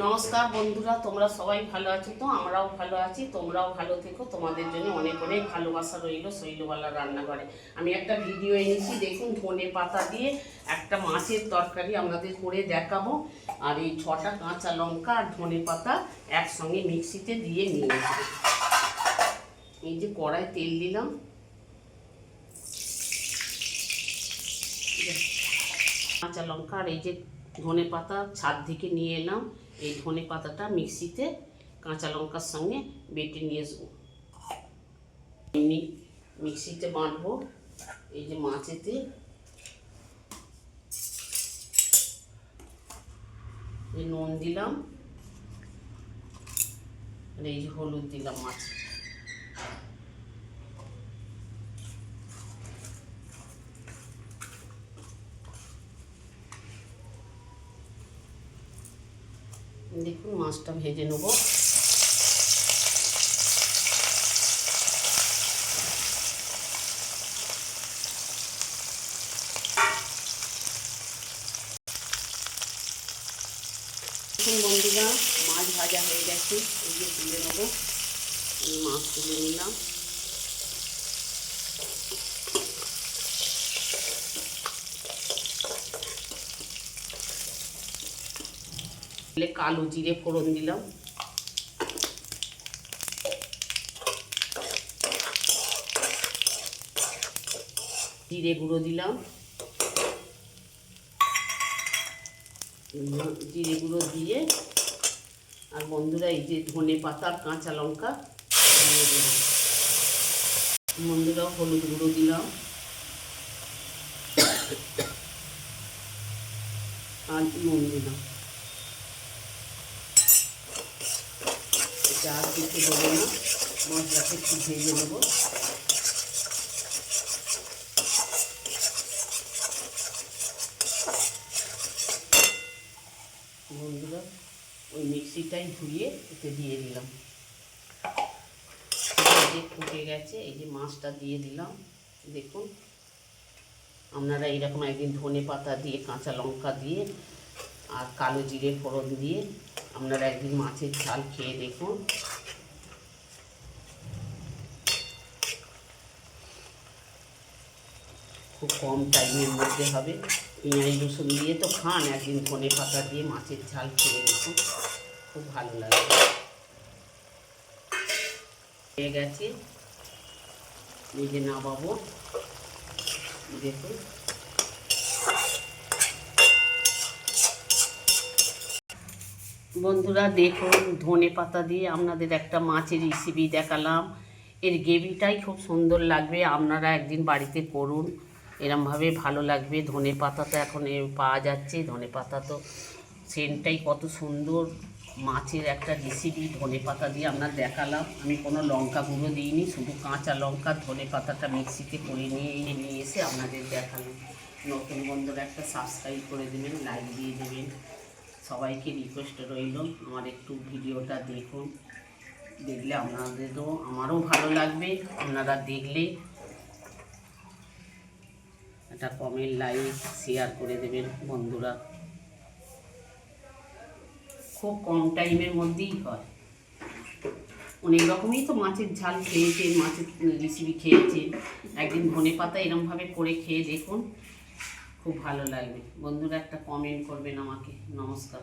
নমস্কার বন্ধুরা, তোমরা সবাই ভালো আছো তো? আমরাও ভালো আছি, তোমরাও ভালো থেকো। তোমাদের জন্য অনেক অনেক ভালোবাসা রইল শৈলবালার রান্নাঘরে। আমি একটা ভিডিও এনেছি, দেখুন ধনে পাতা দিয়ে একটা মাছের তরকারি আপনাদের করে দেখাবো। আর এই 6টা কাঁচা লঙ্কা আর ধনে পাতা একসঙ্গে মিক্সিতে দিয়ে নিয়েছি। এই যে কড়াই তেল দিলাম, কাঁচা লঙ্কা আর এই যে ধনে পাতা ছাদ থেকে নিয়ে এলাম। এই ধনে পাতাটা মিক্সিতে কাঁচা লঙ্কার সঙ্গে বেটে নিয়ে আসবো, মিক্সিতে বাটবো। এই যে মাছেতে নুন দিলাম আর এই যে হলুদ দিলাম মাছে। দেখুন মাছটা ভেজে নেব। দেখুন বন্ধুরা, মাছ ভাজা হয়ে গেছে, এই যে তুলে নেবো। এই মাছ তুলে নিলাম। কালো জিরে ফোড়ন দিলাম, জিরে গুঁড়ো দিলাম, জিরে গুঁড়ো দিয়ে আর বন্ধুরা এই যে ধনে পাতা কাঁচা লঙ্কা দিয়ে দিলাম। বন্ধুরা হলুদ গুঁড়ো দিলাম আর নুন দিলাম। এটা আর কিছু দেবো না, মশলাকে একটু ভেজে নেবো। বন্ধুরা ওই মিক্সিটাই ধুয়ে এতে দিয়ে দিলাম। যে ফুটে গেছে, এই যে মাছটা দিয়ে দিলাম। দেখুন আপনারা এইরকম একদিন ধনে পাতা দিয়ে কাঁচা লঙ্কা দিয়ে আর কালো জিরে ফোড়ন দিয়ে আপনারা একদিন মাছের ঝাল খেয়ে দেখুন। খুব কম টাইমের মধ্যে হবে। পেঁয়াজ রসুন দিয়ে তো খান, একদিন ধনে পাতা দিয়ে মাছের ঝাল খেয়ে দেখুন, খুব ভালো লাগবে। হয়ে গেছে, এই যে নামাবো। দেখুন বন্ধুরা, দেখুন ধনে পাতা দিয়ে আপনাদের একটা মাছের রেসিপি দেখালাম। এর গ্রেভিটাই খুব সুন্দর লাগবে, আপনারা একদিন বাড়িতে করুন, এরমভাবে ভালো লাগবে। ধনে পাতা তো এখন পাওয়া যাচ্ছে, ধনে পাতা তো সেন্টটাই কত সুন্দর। মাছের একটা রেসিপি ধনে পাতা দিয়ে আপনার দেখালাম। আমি কোনো লঙ্কা গুঁড়ো দিইনি, শুধু কাঁচা লঙ্কা ধনে পাতাটা মিক্সিতে করে নিয়ে এসে আপনাদের দেখালাম। নতুন বন্ধুরা একটা সাবস্ক্রাইব করে দেবেন, লাইক দিয়ে দেবেন। সবাইকে রিকোয়েস্ট রইল আমার একটু ভিডিওটা দেখুন, দেখলে আপনাদেরও আমারও ভালো লাগবে। আপনারা দেখলে একটা কমেন্ট, লাইক, শেয়ার করে দেবেন বন্ধুরা। খুব কম টাইমের মধ্যেই হয়। অনেক রকমই তো মাছের ঝাল খেয়েছেন, মাছের রেসিপি খেয়েছেন, একদিন ধনে পাতা এরমভাবে করে খেয়ে দেখুন, খুব ভালো লাগবে। বন্ধুরা একটা কমেন্ট করবেন আমাকে। নমস্কার।